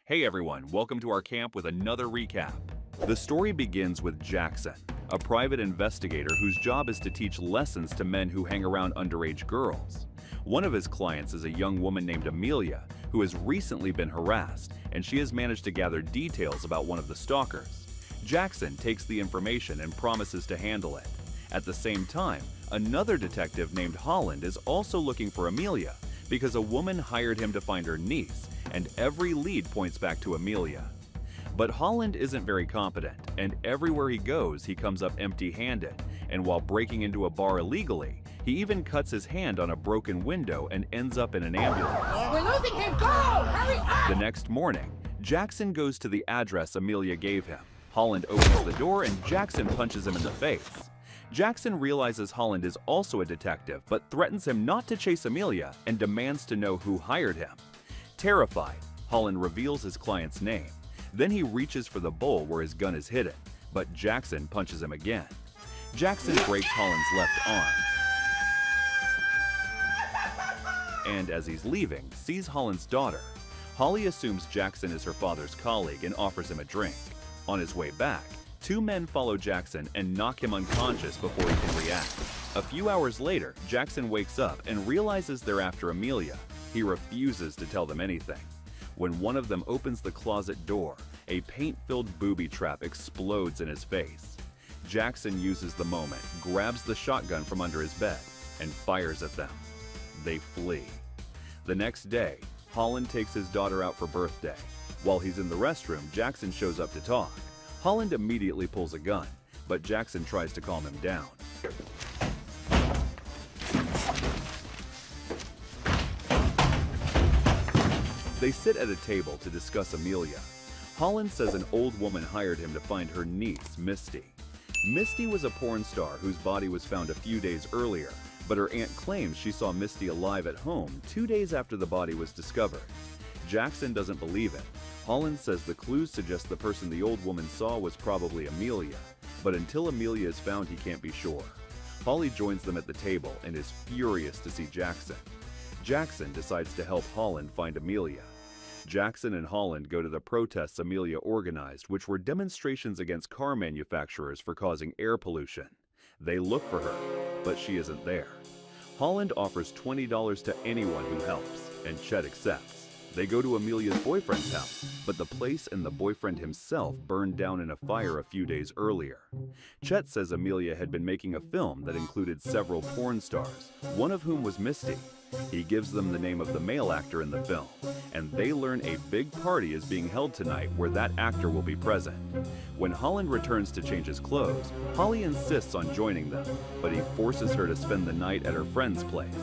Hey everyone, welcome to our camp with another recap. The story begins with Jackson, a private investigator whose job is to teach lessons to men who hang around underage girls. One of his clients is a young woman named Amelia, who has recently been harassed, and she has managed to gather details about one of the stalkers. Jackson takes the information and promises to handle it. At the same time, another detective named Holland is also looking for Amelia because a woman hired him to find her niece, and every lead points back to Amelia. But Holland isn't very competent, and everywhere he goes, he comes up empty-handed, and while breaking into a bar illegally, he even cuts his hand on a broken window and ends up in an ambulance. We're losing him! Go! Hurry up! The next morning, Jackson goes to the address Amelia gave him. Holland opens the door and Jackson punches him in the face. Jackson realizes Holland is also a detective, but threatens him not to chase Amelia and demands to know who hired him. Terrified, Holland reveals his client's name. Then he reaches for the bowl where his gun is hidden, but Jackson punches him again. Jackson breaks Holland's left arm, and as he's leaving, sees Holland's daughter. Holly assumes Jackson is her father's colleague and offers him a drink. On his way back, two men follow Jackson and knock him unconscious before he can react. A few hours later, Jackson wakes up and realizes they're after Amelia. He refuses to tell them anything. When one of them opens the closet door, a paint-filled booby trap explodes in his face. Jackson uses the moment, grabs the shotgun from under his bed, and fires at them. They flee. The next day, Holland takes his daughter out for birthday. While he's in the restroom, Jackson shows up to talk. Holland immediately pulls a gun, but Jackson tries to calm him down. They sit at a table to discuss Amelia. Holland says an old woman hired him to find her niece, Misty. Misty was a porn star whose body was found a few days earlier, but her aunt claims she saw Misty alive at home 2 days after the body was discovered. Jackson doesn't believe it. Holland says the clues suggest the person the old woman saw was probably Amelia, but until Amelia is found, he can't be sure. Holly joins them at the table and is furious to see Jackson. Jackson decides to help Holland find Amelia. Jackson and Holland go to the protests Amelia organized, which were demonstrations against car manufacturers for causing air pollution. They look for her, but she isn't there. Holland offers $20 to anyone who helps, and Chet accepts. They go to Amelia's boyfriend's house, but the place and the boyfriend himself burned down in a fire a few days earlier. Chet says Amelia had been making a film that included several porn stars, one of whom was Misty. He gives them the name of the male actor in the film, and they learn a big party is being held tonight where that actor will be present. When Holland returns to change his clothes, Holly insists on joining them, but he forces her to spend the night at her friend's place.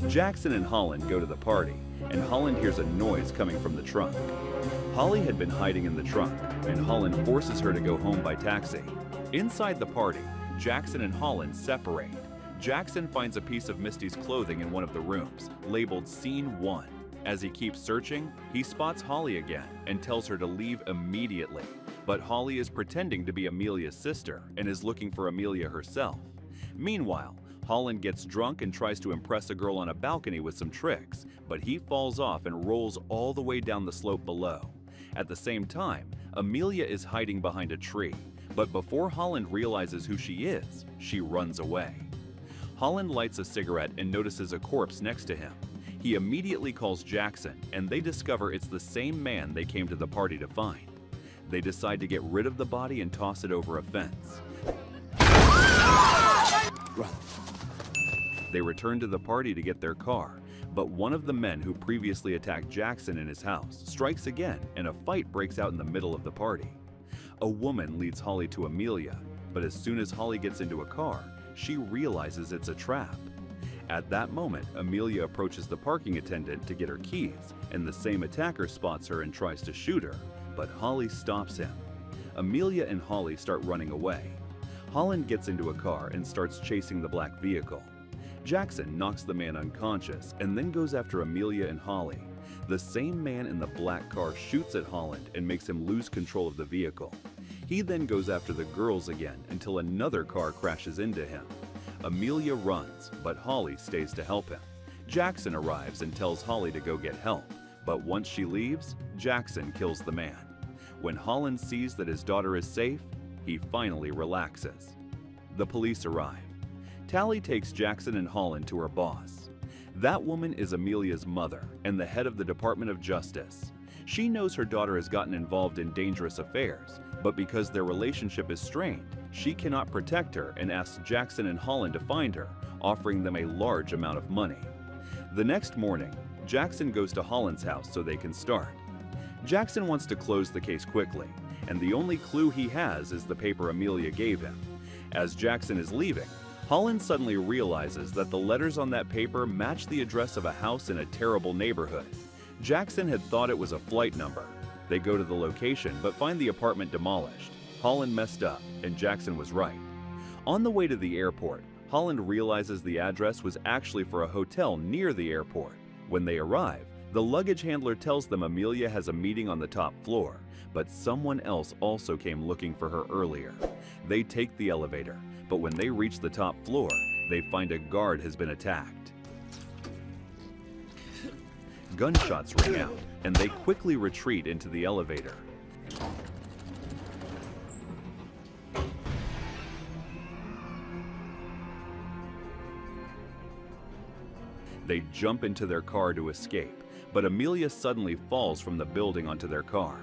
Jackson and Holland go to the party, and Holland hears a noise coming from the trunk. Holly had been hiding in the trunk, and Holland forces her to go home by taxi. Inside the party, Jackson and Holland separate. Jackson finds a piece of Misty's clothing in one of the rooms, labeled Scene 1. As he keeps searching, he spots Holly again and tells her to leave immediately. But Holly is pretending to be Amelia's sister and is looking for Amelia herself. Meanwhile, Holland gets drunk and tries to impress a girl on a balcony with some tricks, but he falls off and rolls all the way down the slope below. At the same time, Amelia is hiding behind a tree, but before Holland realizes who she is, she runs away. Holland lights a cigarette and notices a corpse next to him. He immediately calls Jackson, and they discover it's the same man they came to the party to find. They decide to get rid of the body and toss it over a fence. Run. They return to the party to get their car, but one of the men who previously attacked Jackson in his house strikes again, and a fight breaks out in the middle of the party. A woman leads Holly to Amelia, but as soon as Holly gets into a car, she realizes it's a trap. At that moment, Amelia approaches the parking attendant to get her keys, and the same attacker spots her and tries to shoot her, but Holly stops him. Amelia and Holly start running away. Holland gets into a car and starts chasing the black vehicle. Jackson knocks the man unconscious and then goes after Amelia and Holly. The same man in the black car shoots at Holland and makes him lose control of the vehicle. He then goes after the girls again until another car crashes into him. Amelia runs, but Holly stays to help him. Jackson arrives and tells Holly to go get help, but once she leaves, Jackson kills the man. When Holland sees that his daughter is safe, he finally relaxes. The police arrive. Tally takes Jackson and Holland to her boss. That woman is Amelia's mother and the head of the Department of Justice. She knows her daughter has gotten involved in dangerous affairs, but because their relationship is strained, she cannot protect her and asks Jackson and Holland to find her, offering them a large amount of money. The next morning, Jackson goes to Holland's house so they can start. Jackson wants to close the case quickly, and the only clue he has is the paper Amelia gave him. As Jackson is leaving, Holland suddenly realizes that the letters on that paper match the address of a house in a terrible neighborhood. Jackson had thought it was a flight number. They go to the location but find the apartment demolished. Holland messed up, and Jackson was right. On the way to the airport, Holland realizes the address was actually for a hotel near the airport. When they arrive, the luggage handler tells them Amelia has a meeting on the top floor, but someone else also came looking for her earlier. They take the elevator, but when they reach the top floor, they find a guard has been attacked. Gunshots ring out, and they quickly retreat into the elevator. They jump into their car to escape, but Amelia suddenly falls from the building onto their car.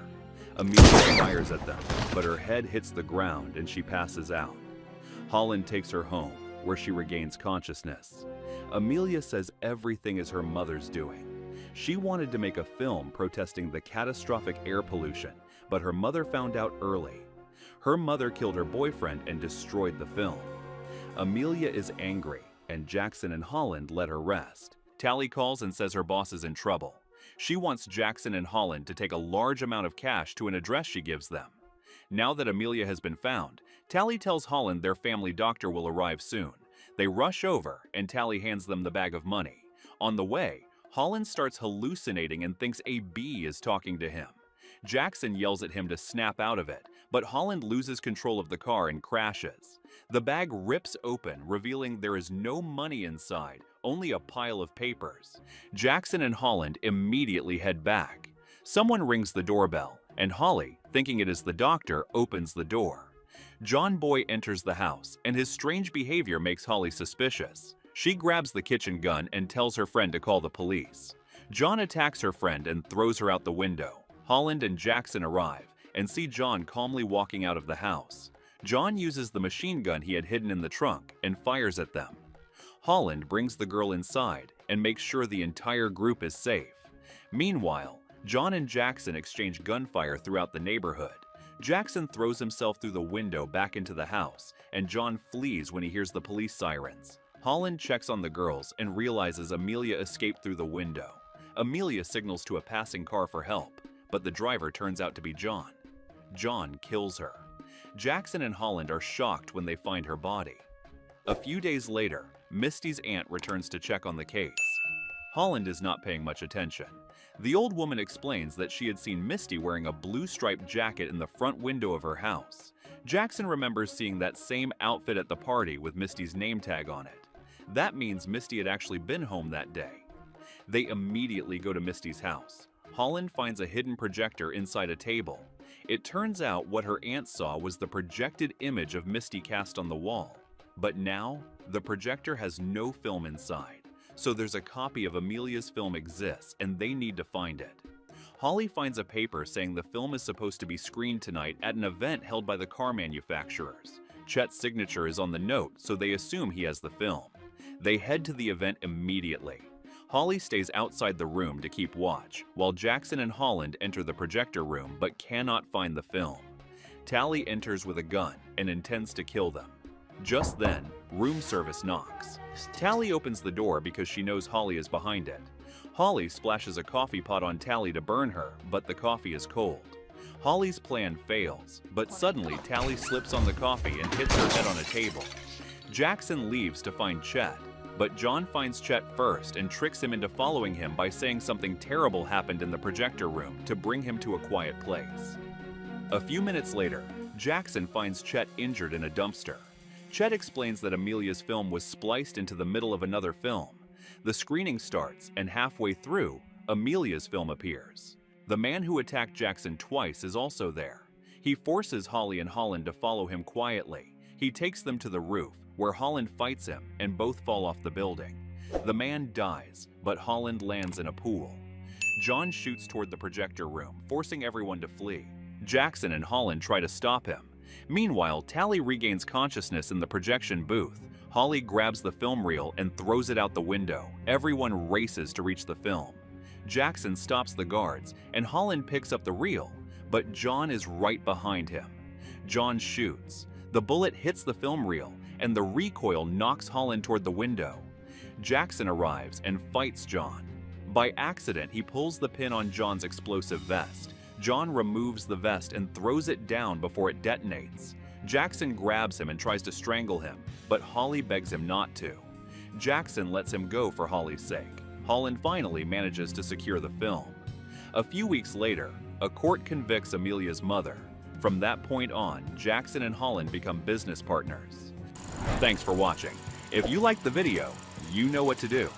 Amelia fires at them, but her head hits the ground and she passes out. Holland takes her home, where she regains consciousness. Amelia says everything is her mother's doing. She wanted to make a film protesting the catastrophic air pollution, but her mother found out early. Her mother killed her boyfriend and destroyed the film. Amelia is angry, and Jackson and Holland let her rest. Tally calls and says her boss is in trouble. She wants Jackson and Holland to take a large amount of cash to an address she gives them. Now that Amelia has been found, Tally tells Holland their family doctor will arrive soon. They rush over, and Tally hands them the bag of money. On the way, Holland starts hallucinating and thinks a bee is talking to him. Jackson yells at him to snap out of it, but Holland loses control of the car and crashes. The bag rips open, revealing there is no money inside, only a pile of papers. Jackson and Holland immediately head back. Someone rings the doorbell, and Holly, thinking it is the doctor, opens the door. John Boy enters the house, and his strange behavior makes Holly suspicious. She grabs the kitchen gun and tells her friend to call the police. John attacks her friend and throws her out the window. Holland and Jackson arrive and see John calmly walking out of the house. John uses the machine gun he had hidden in the trunk and fires at them. Holland brings the girl inside and makes sure the entire group is safe. Meanwhile, John and Jackson exchange gunfire throughout the neighborhood. Jackson throws himself through the window back into the house, and John flees when he hears the police sirens. Holland checks on the girls and realizes Amelia escaped through the window. Amelia signals to a passing car for help, but the driver turns out to be John. John kills her. Jackson and Holland are shocked when they find her body. A few days later, Misty's aunt returns to check on the case. Holland is not paying much attention. The old woman explains that she had seen Misty wearing a blue striped jacket in the front window of her house. Jackson remembers seeing that same outfit at the party with Misty's name tag on it. That means Misty had actually been home that day. They immediately go to Misty's house. Holland finds a hidden projector inside a table. It turns out what her aunt saw was the projected image of Misty cast on the wall. But now, the projector has no film inside. So there's a copy of Amelia's film exists, and they need to find it. Holly finds a paper saying the film is supposed to be screened tonight at an event held by the car manufacturers. Chet's signature is on the note, so they assume he has the film. They head to the event immediately. Holly stays outside the room to keep watch, while Jackson and Holland enter the projector room but cannot find the film. Tally enters with a gun and intends to kill them. Just then, room service knocks. Tally opens the door because she knows Holly is behind it. Holly splashes a coffee pot on Tally to burn her, but the coffee is cold. Holly's plan fails, but suddenly Tally slips on the coffee and hits her head on a table. Jackson leaves to find Chet, but John finds Chet first and tricks him into following him by saying something terrible happened in the projector room to bring him to a quiet place. A few minutes later, Jackson finds Chet injured in a dumpster. Chet explains that Amelia's film was spliced into the middle of another film. The screening starts, and halfway through, Amelia's film appears. The man who attacked Jackson twice is also there. He forces Holly and Holland to follow him quietly. He takes them to the roof, where Holland fights him and both fall off the building. The man dies, but Holland lands in a pool. John shoots toward the projector room, forcing everyone to flee. Jackson and Holland try to stop him. Meanwhile, Tally regains consciousness in the projection booth. Holly grabs the film reel and throws it out the window. Everyone races to reach the film. Jackson stops the guards, and Holland picks up the reel, but John is right behind him. John shoots. The bullet hits the film reel, and the recoil knocks Holland toward the window. Jackson arrives and fights John. By accident, he pulls the pin on John's explosive vest. John removes the vest and throws it down before it detonates. Jackson grabs him and tries to strangle him, but Holly begs him not to. Jackson lets him go for Holly's sake. Holland finally manages to secure the film. A few weeks later, a court convicts Amelia's mother. From that point on, Jackson and Holland become business partners. Thanks for watching. If you liked the video, you know what to do.